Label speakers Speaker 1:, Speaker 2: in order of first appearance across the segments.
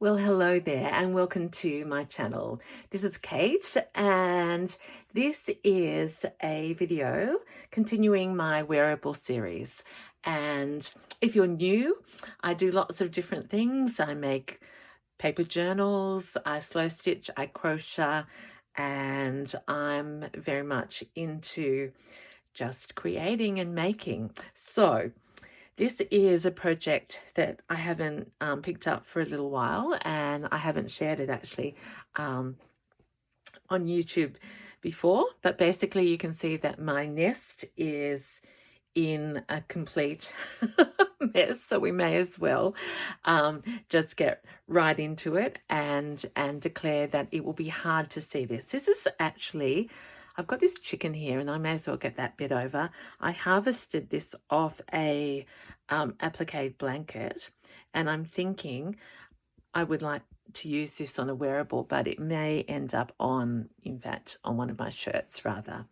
Speaker 1: Well, hello there and welcome to my channel. This is Kate and this is a video continuing my wearable series. And if you're new, I do lots of different things. I make paper journals, I slow stitch, I crochet, and I'm very much into just creating and making. So this is a project that I haven't picked up for a little while, and I haven't shared it actually um, on YouTube before. But basically, you can see that my nest is in a complete mess, so we may as well just get right into it and declare that it will be hard to see this. This is actually, I've got this chicken here and I may as well get that bit over. I harvested this off a applique blanket, and I'm thinking I would like to use this on a wearable, but it may end up on, in fact, on one of my shirts rather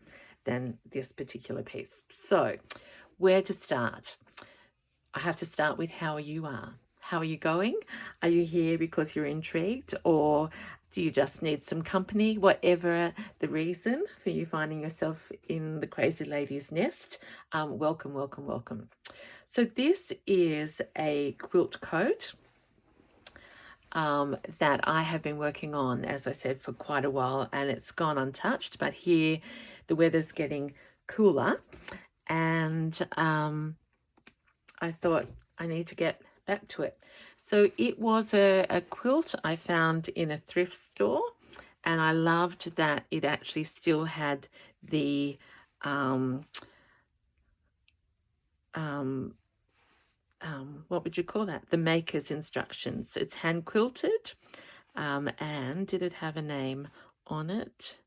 Speaker 1: than this particular piece. So where to start? I have to start with how you are. How are you going? Are you here because you're intrigued, or do you just need some company? Whatever the reason for you finding yourself in the crazy lady's nest, welcome, welcome, welcome. So this is a quilt coat that I have been working on, as I said, for quite a while, and it's gone untouched. But here the weather's getting cooler, and I thought I need to get back to it. So it was a quilt I found in a thrift store, and I loved that it actually still had the what would you call that? The maker's instructions. It's hand quilted. And did it have a name on it?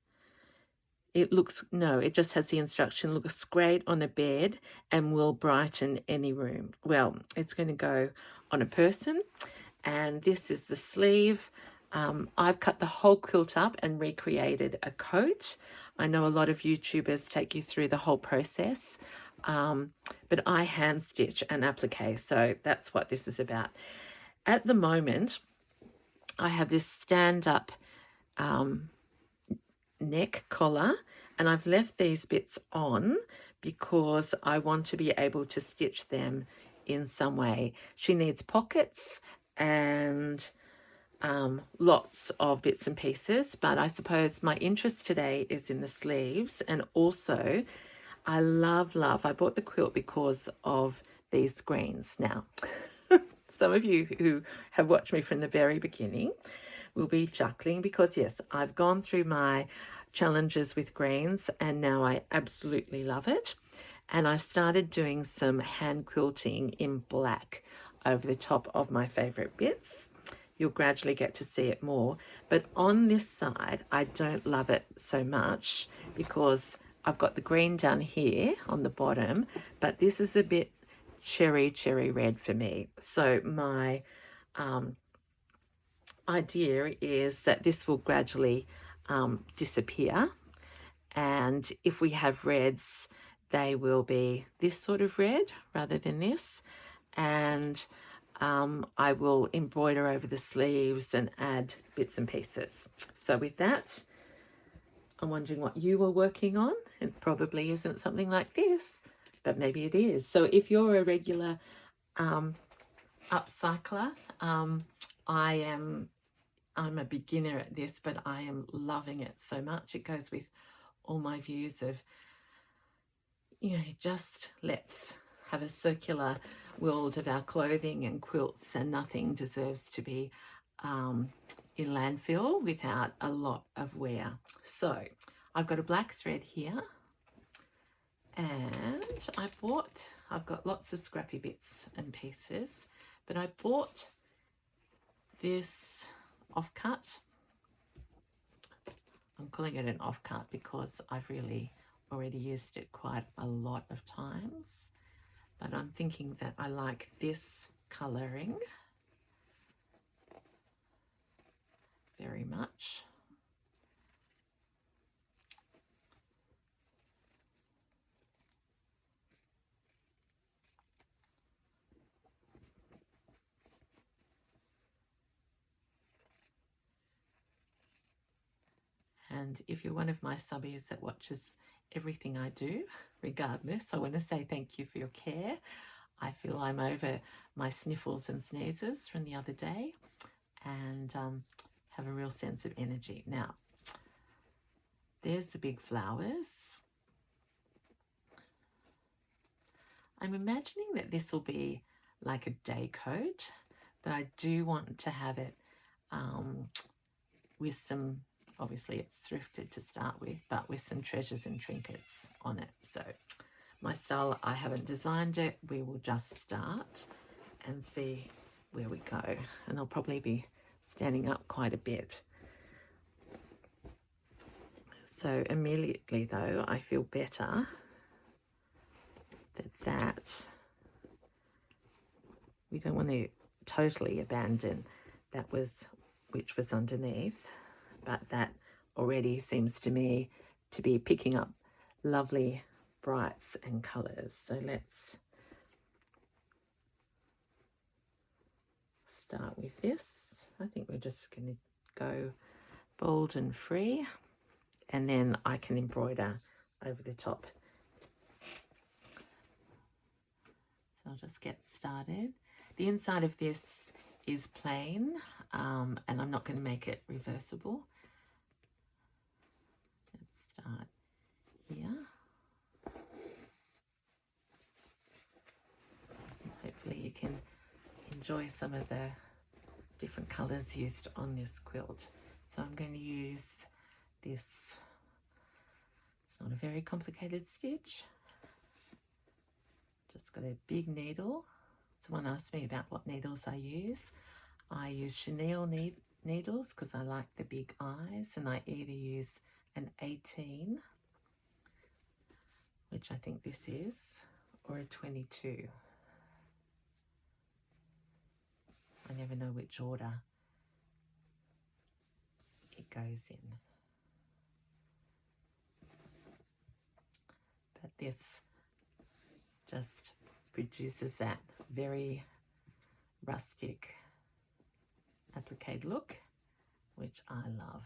Speaker 1: It looks, no, it just has the instruction, looks great on a bed and will brighten any room. Well, it's going to go on a person, and this is the sleeve. I've cut the whole quilt up and recreated a coat. I know a lot of YouTubers take you through the whole process, but I hand stitch and applique, so that's what this is about. At the moment, I have this stand-up neck collar, and I've left these bits on because I want to be able to stitch them in some way. She needs pockets and lots of bits and pieces, but I suppose my interest today is in the sleeves. And also I love, I bought the quilt because of these greens. Now, some of you who have watched me from the very beginning will be chuckling because, yes, I've gone through my challenges with greens and now I absolutely love it. And I've started doing some hand quilting in black over the top of my favorite bits. You'll gradually get to see it more. But on this side, I don't love it so much because I've got the green down here on the bottom, but this is a bit cherry red for me. So my idea is that this will gradually disappear, and if we have reds, they will be this sort of red rather than this, and I will embroider over the sleeves and add bits and pieces. So with that, I'm wondering what you were working on. It probably isn't something like this, but maybe it is. So if you're a regular upcycler, I'm a beginner at this, but I am loving it so much. It goes with all my views of, just let's have a circular world of our clothing and quilts, and nothing deserves to be in landfill without a lot of wear. So I've got a black thread here, and I've got lots of scrappy bits and pieces, but I bought this offcut. I'm calling it an offcut because I've really already used it quite a lot of times, but I'm thinking that I like this colouring very much. And if you're one of my subbies that watches everything I do, regardless, I want to say thank you for your care. I feel I'm over my sniffles and sneezes from the other day, and have a real sense of energy. Now, there's the big flowers. I'm imagining that this will be like a day coat, but I do want to have it with some, obviously it's thrifted to start with, but with some treasures and trinkets on it. So my style, I haven't designed it. We will just start and see where we go. And I'll probably be standing up quite a bit. So immediately though, I feel better that we don't want to totally abandon that which was underneath, but that already seems to me to be picking up lovely brights and colours. So let's start with this. I think we're just going to go bold and free, and then I can embroider over the top. So I'll just get started. The inside of this is plain, and I'm not going to make it reversible. Let's start here. Hopefully you can enjoy some of the different colours used on this quilt. So I'm going to use this, it's not a very complicated stitch, just got a big needle. Someone asked me about what needles I use. I use chenille needles because I like the big eyes, and I either use an 18, which I think this is, or a 22. I never know which order it goes in. But this just produces that very rustic applique look, which I love.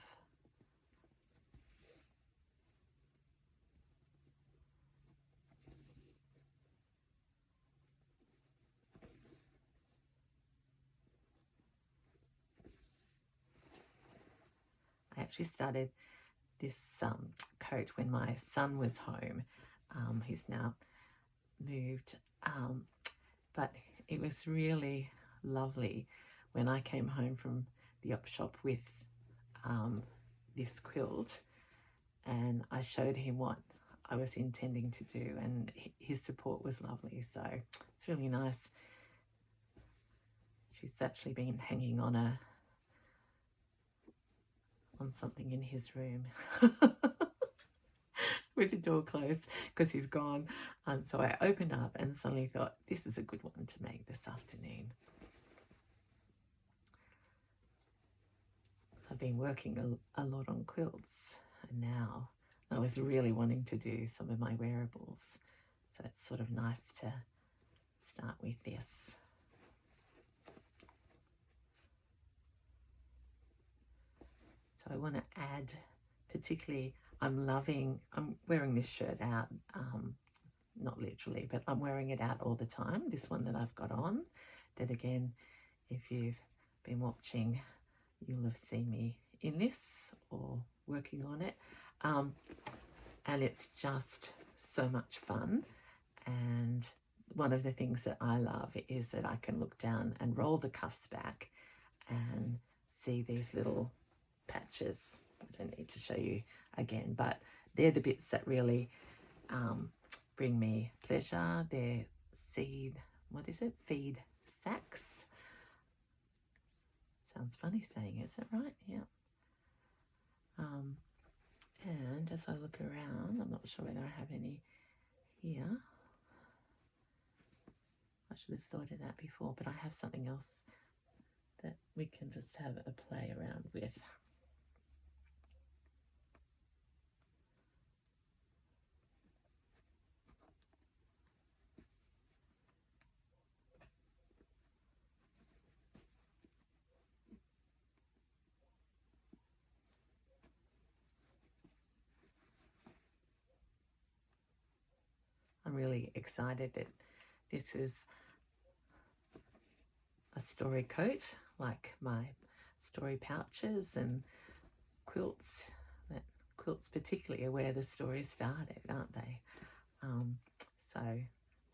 Speaker 1: I actually started this coat when my son was home. He's now moved, but it was really lovely when I came home from the op shop with this quilt, and I showed him what I was intending to do, and his support was lovely. So it's really nice. She's actually been hanging on something in his room with the door closed because he's gone. So I opened up and suddenly thought, this is a good one to make this afternoon. So I've been working a lot on quilts, and now I was really wanting to do some of my wearables. So it's sort of nice to start with this. So I want to add, particularly, I'm wearing this shirt out, not literally, but I'm wearing it out all the time. This one that I've got on, that again, if you've been watching, you'll have seen me in this or working on it. And it's just so much fun. And one of the things that I love is that I can look down and roll the cuffs back and see these little patches. I don't need to show you again, but they're the bits that really bring me pleasure. They're feed sacks. Sounds funny saying it, is it right? Yeah. And as I look around, I'm not sure whether I have any here. I should have thought of that before, but I have something else that we can just have a play around with. I'm really excited that this is a story coat, like my story pouches and quilts. That quilts particularly are where the story started, aren't they? So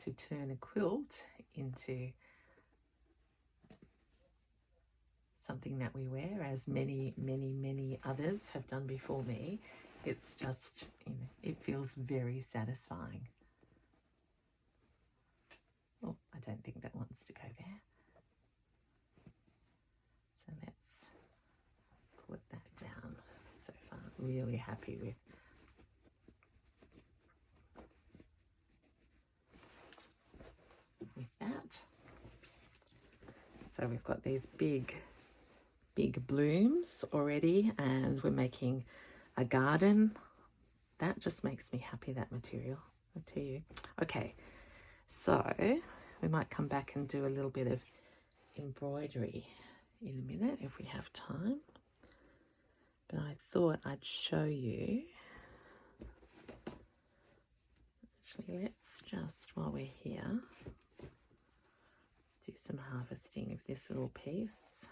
Speaker 1: to turn a quilt into something that we wear, as many others have done before me, it's just, it feels very satisfying. Oh, I don't think that wants to go there. So let's put that down. So far, really happy with that. So we've got these big blooms already, and we're making a garden. That just makes me happy, that material, I tell you. Okay, so we might come back and do a little bit of embroidery in a minute if we have time. But I thought I'd show you. Actually, let's just, while we're here, do some harvesting of this little piece.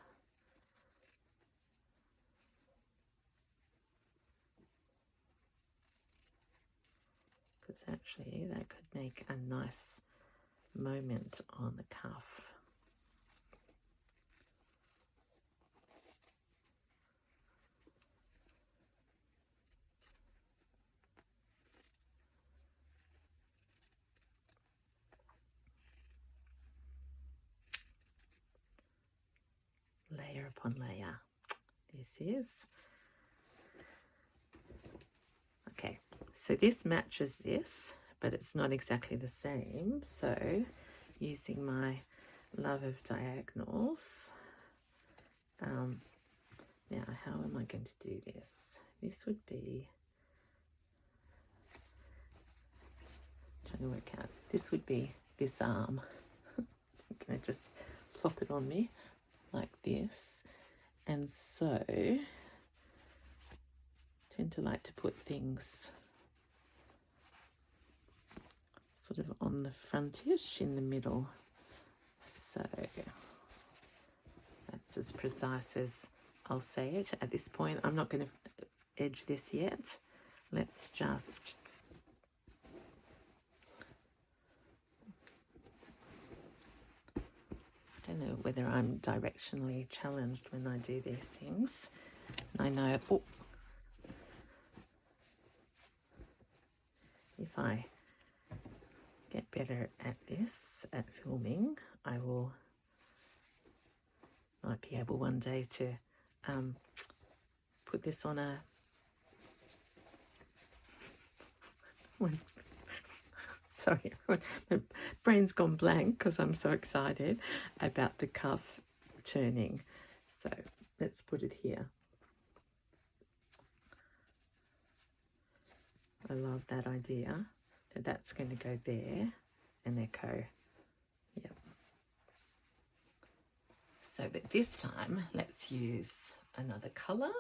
Speaker 1: Because actually that could make a nice moment on the cuff. Layer upon layer. This is. Okay, so this matches this, but it's not exactly the same. So using my love of diagonals, now how am I going to do this? This would be, trying to work out, this would be this arm. Can I just plop it on me like this? And so I tend to like to put things sort of on the frontish in the middle. So that's as precise as I'll say it at this point. I'm not going to edge this yet. Let's just I don't know whether I'm directionally challenged when I do these things. I know if I get better at this, at filming, I might be able one day to put this on a sorry, my brain's gone blank because I'm so excited about the cuff turning. So let's put it here. I love that idea, that that's going to go there and echo. Yep. So, but this time, let's use another colour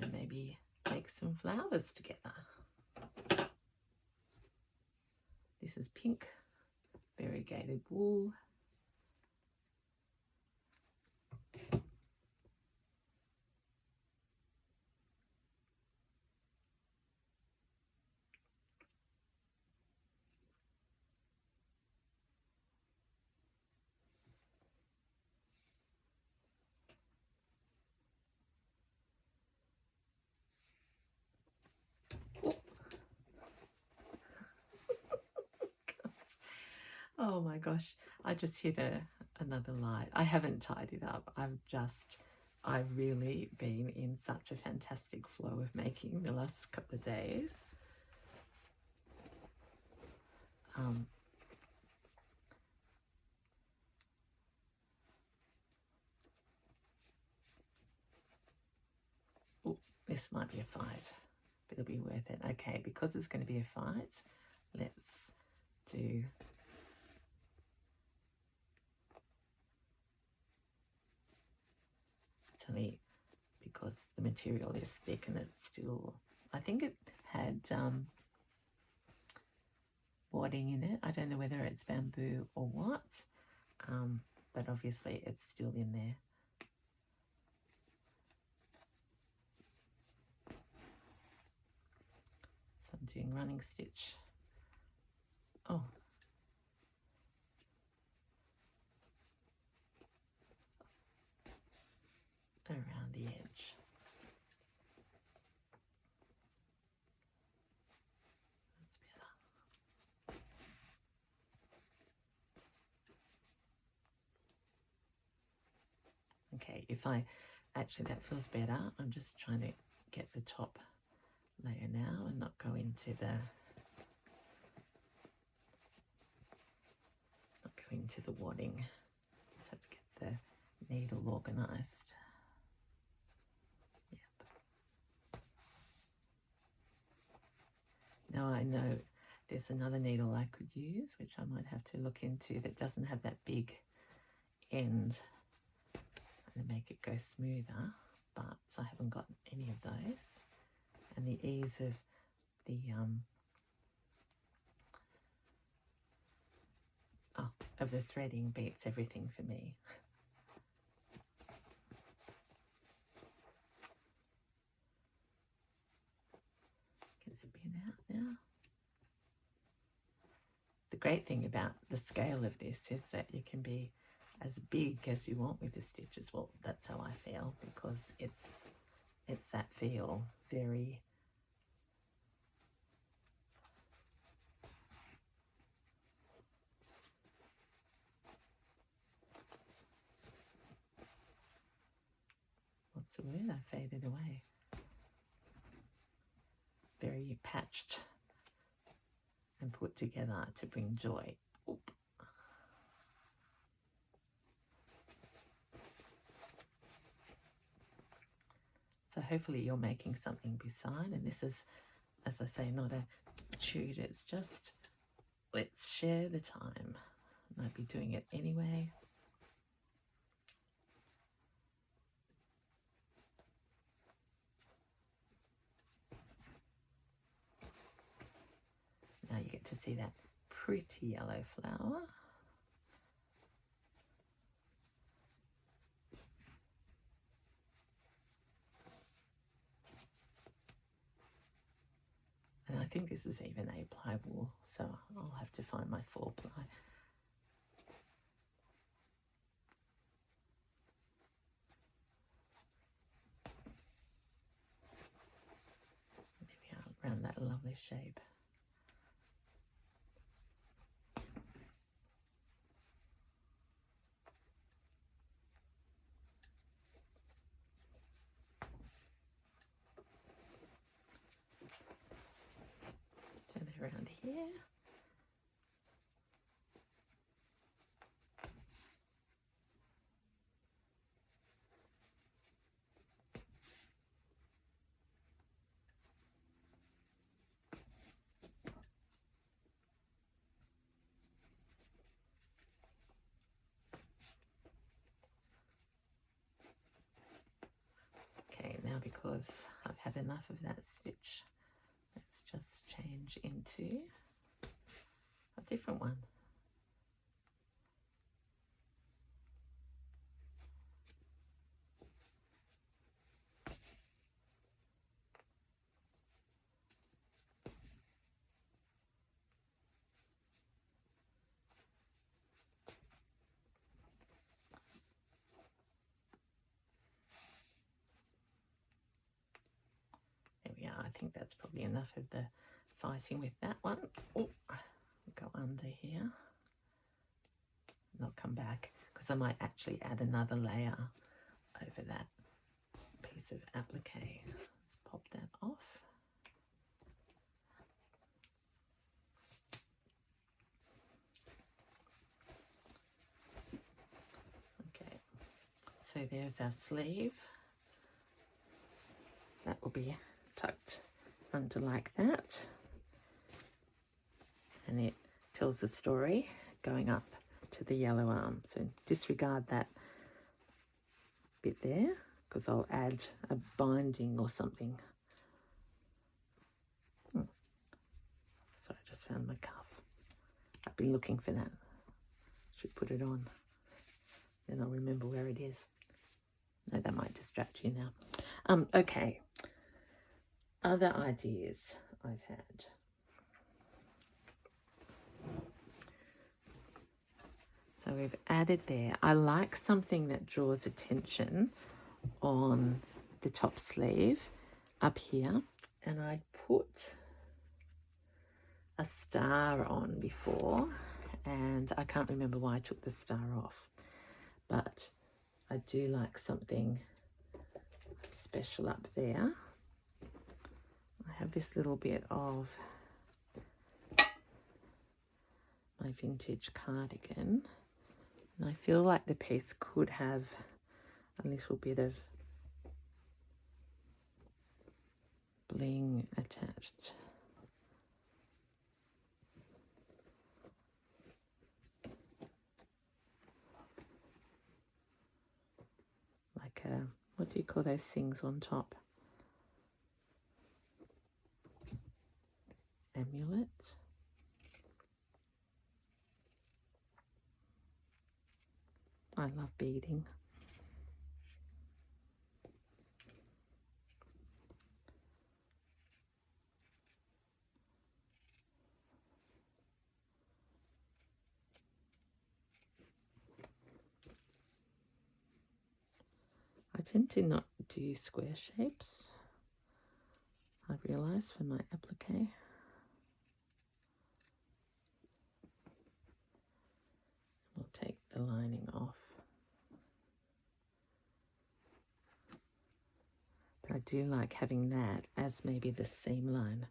Speaker 1: and maybe make some flowers together. This is pink variegated wool. Oh my gosh, I just hit another light. I haven't tidied up. I've really been in such a fantastic flow of making the last couple of days. Oh, this might be a fight, but it'll be worth it. Okay, because it's going to be a fight, let's do it's only because the material is thick and it's still, I think it had boarding in it. I don't know whether it's bamboo or what, but obviously it's still in there. So I'm doing running stitch. Oh, around the edge. That's better. Okay, actually that feels better. I'm just trying to get the top layer now and not go into the wadding. Just have to get the needle organized. Yep. Now I know there's another needle I could use, which I might have to look into, that doesn't have that big end and make it go smoother, but I haven't got any of those. And the ease of the threading beats everything for me. Get the bin out now. The great thing about the scale of this is that you can be as big as you want with the stitches. Well, that's how I feel, because it's that feel, very what's the word? I faded away. Very patched and put together to bring joy. Oop. So hopefully you're making something beside, and this is, as I say, not a shoot, it's just let's share the time. I might be doing it anyway. Now you get to see that pretty yellow flower. And I think this is even 8-ply wool, so I'll have to find my 4-ply. There we are, around that lovely shape. Turn it around here. Okay, now because I've had enough of that stitch, let's just change into a different one. There we are. I think that's probably enough of the fighting with that one. Oh, go under here. Not come back, because I might actually add another layer over that piece of applique. Let's pop that off. Okay, so there's our sleeve. That will be tucked under like that, and it tells a story going up to the yellow arm. So disregard that bit there, because I'll add a binding or something. Sorry, I just found my cuff. I've been looking for that. Should put it on. Then I'll remember where it is. No, that might distract you now. Okay. Other ideas I've had. So we've added there. I like something that draws attention on the top sleeve up here. And I put a star on before, and I can't remember why I took the star off. But I do like something special up there. I have this little bit of my vintage cardigan, and I feel like the piece could have a little bit of bling attached. Like a, what do you call those things on top? Amulet. I love beading. I tend to not do square shapes, I realise, for my applique. We'll take the lining off. But I do like having that as maybe the seam line.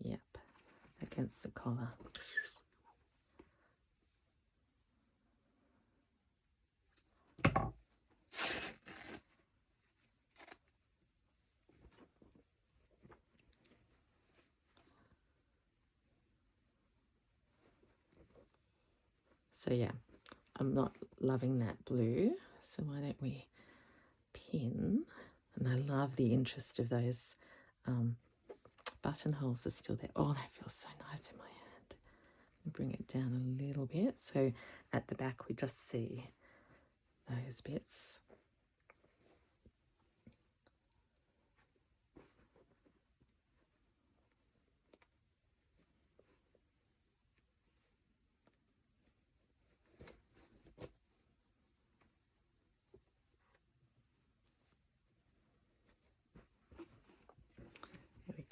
Speaker 1: Yep, against the collar. So yeah, I'm not loving that blue, so why don't we pin? And I love the interest of those buttonholes are still there. Oh, that feels so nice in my hand. Bring it down a little bit, so at the back we just see those bits.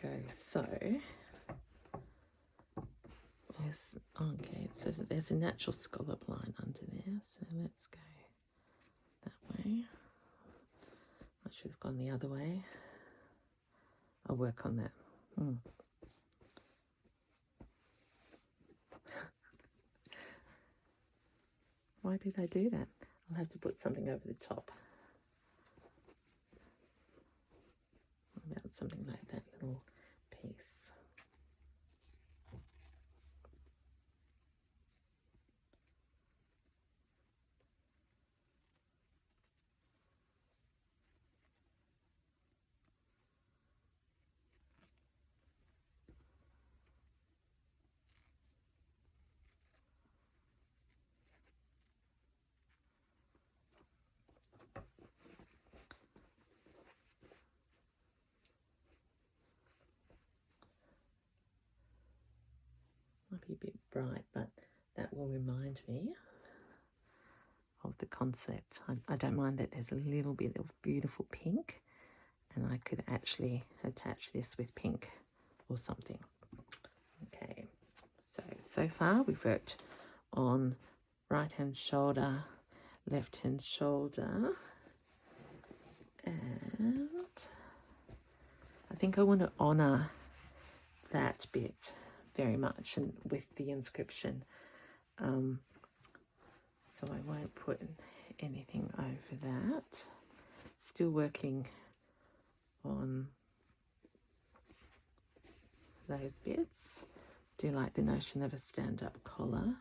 Speaker 1: Go. So there's, okay, it says that there's a natural scallop line under there, so let's go that way. I should have gone the other way. I'll work on that. Why did I do that? I'll have to put something over the top. About something like that little piece. Might be a bit bright, but that will remind me of the concept. I don't mind that there's a little bit of beautiful pink, and I could actually attach this with pink or something. Okay, so far we've worked on right hand shoulder, left hand shoulder, and I think I want to honour that bit very much, and with the inscription. So I won't put anything over that. Still working on those bits. Do like the notion of a stand-up collar.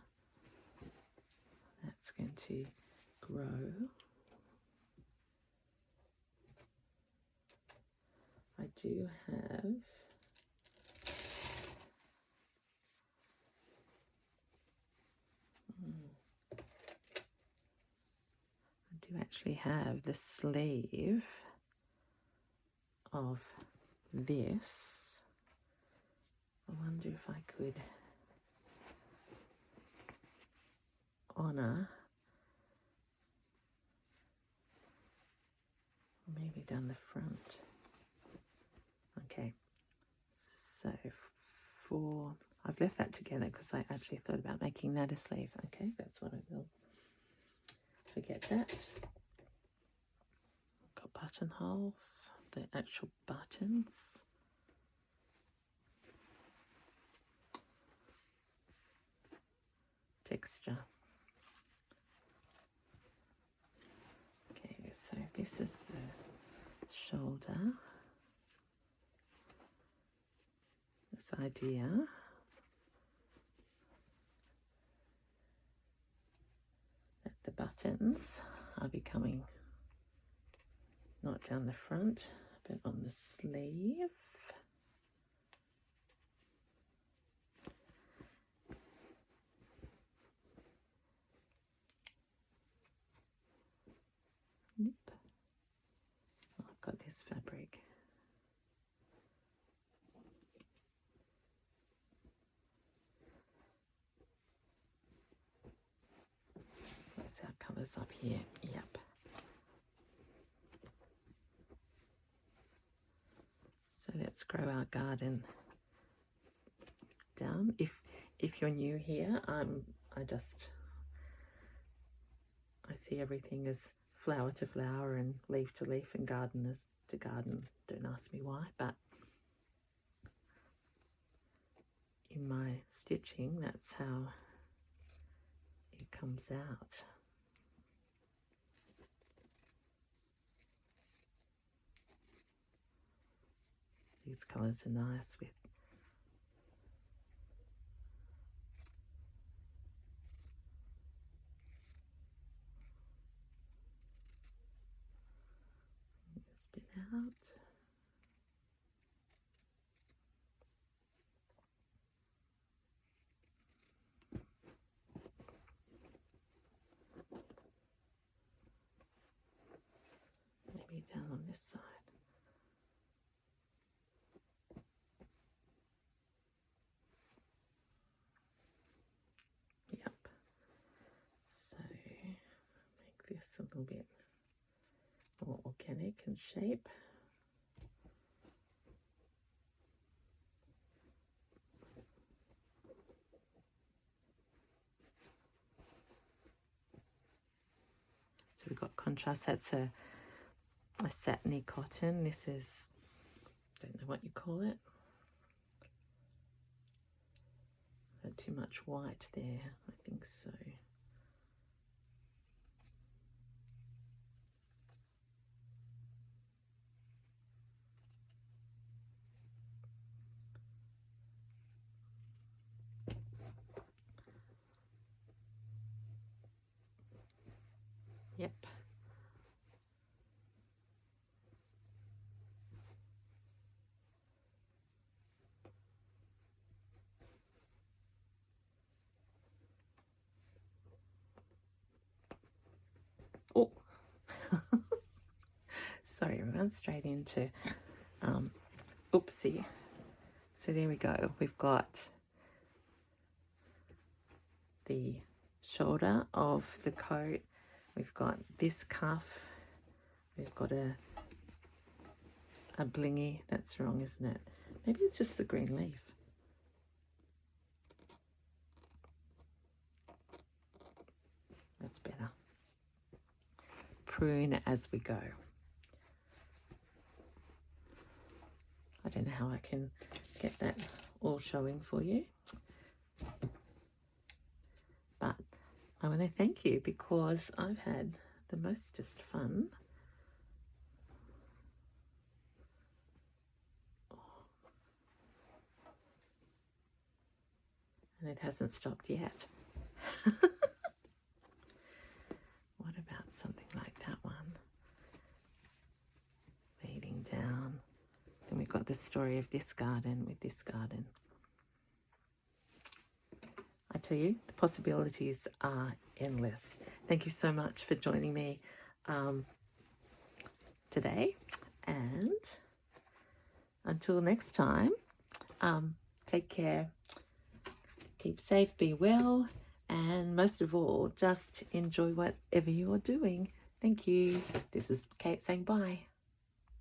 Speaker 1: That's going to grow. I do have you actually have the sleeve of this. I wonder if I could honour, maybe down the front. Okay, so I've left that together because I actually thought about making that a sleeve. Okay, that's what I will. Forget that. Got buttonholes, the actual buttons. Texture. Okay, so this is the shoulder. This idea that the buttons are becoming not down the front, but on the sleeve. Yep. Oh, I've got this fabric. That's our colours up here. Yep. So let's grow our garden down. If you're new here, I see everything as flower to flower and leaf to leaf and gardeners to garden. Don't ask me why, but in my stitching, that's how it comes out. These colours are nice with spin out. Maybe down on this side. Yep. So make this a little bit more organic in shape. So we've got contrast. That's a satiny cotton. This is, don't know what you call it. Not too much white there, I think so. Yep. Oh, sorry, everyone, straight into oopsie. So there we go. We've got the shoulder of the coat. We've got this cuff. We've got a blingy. That's wrong, isn't it? Maybe it's just the green leaf. That's better. Prune as we go. I don't know how I can get that all showing for you, but I want to thank you because I've had the most just fun. And it hasn't stopped yet. What about something like that one? Leading down. Then we've got the story of this garden with this garden. I tell you, the possibilities are endless. Thank you so much for joining me today. And until next time, take care, keep safe, be well, and most of all, just enjoy whatever you are doing. Thank you. This is Kate saying bye.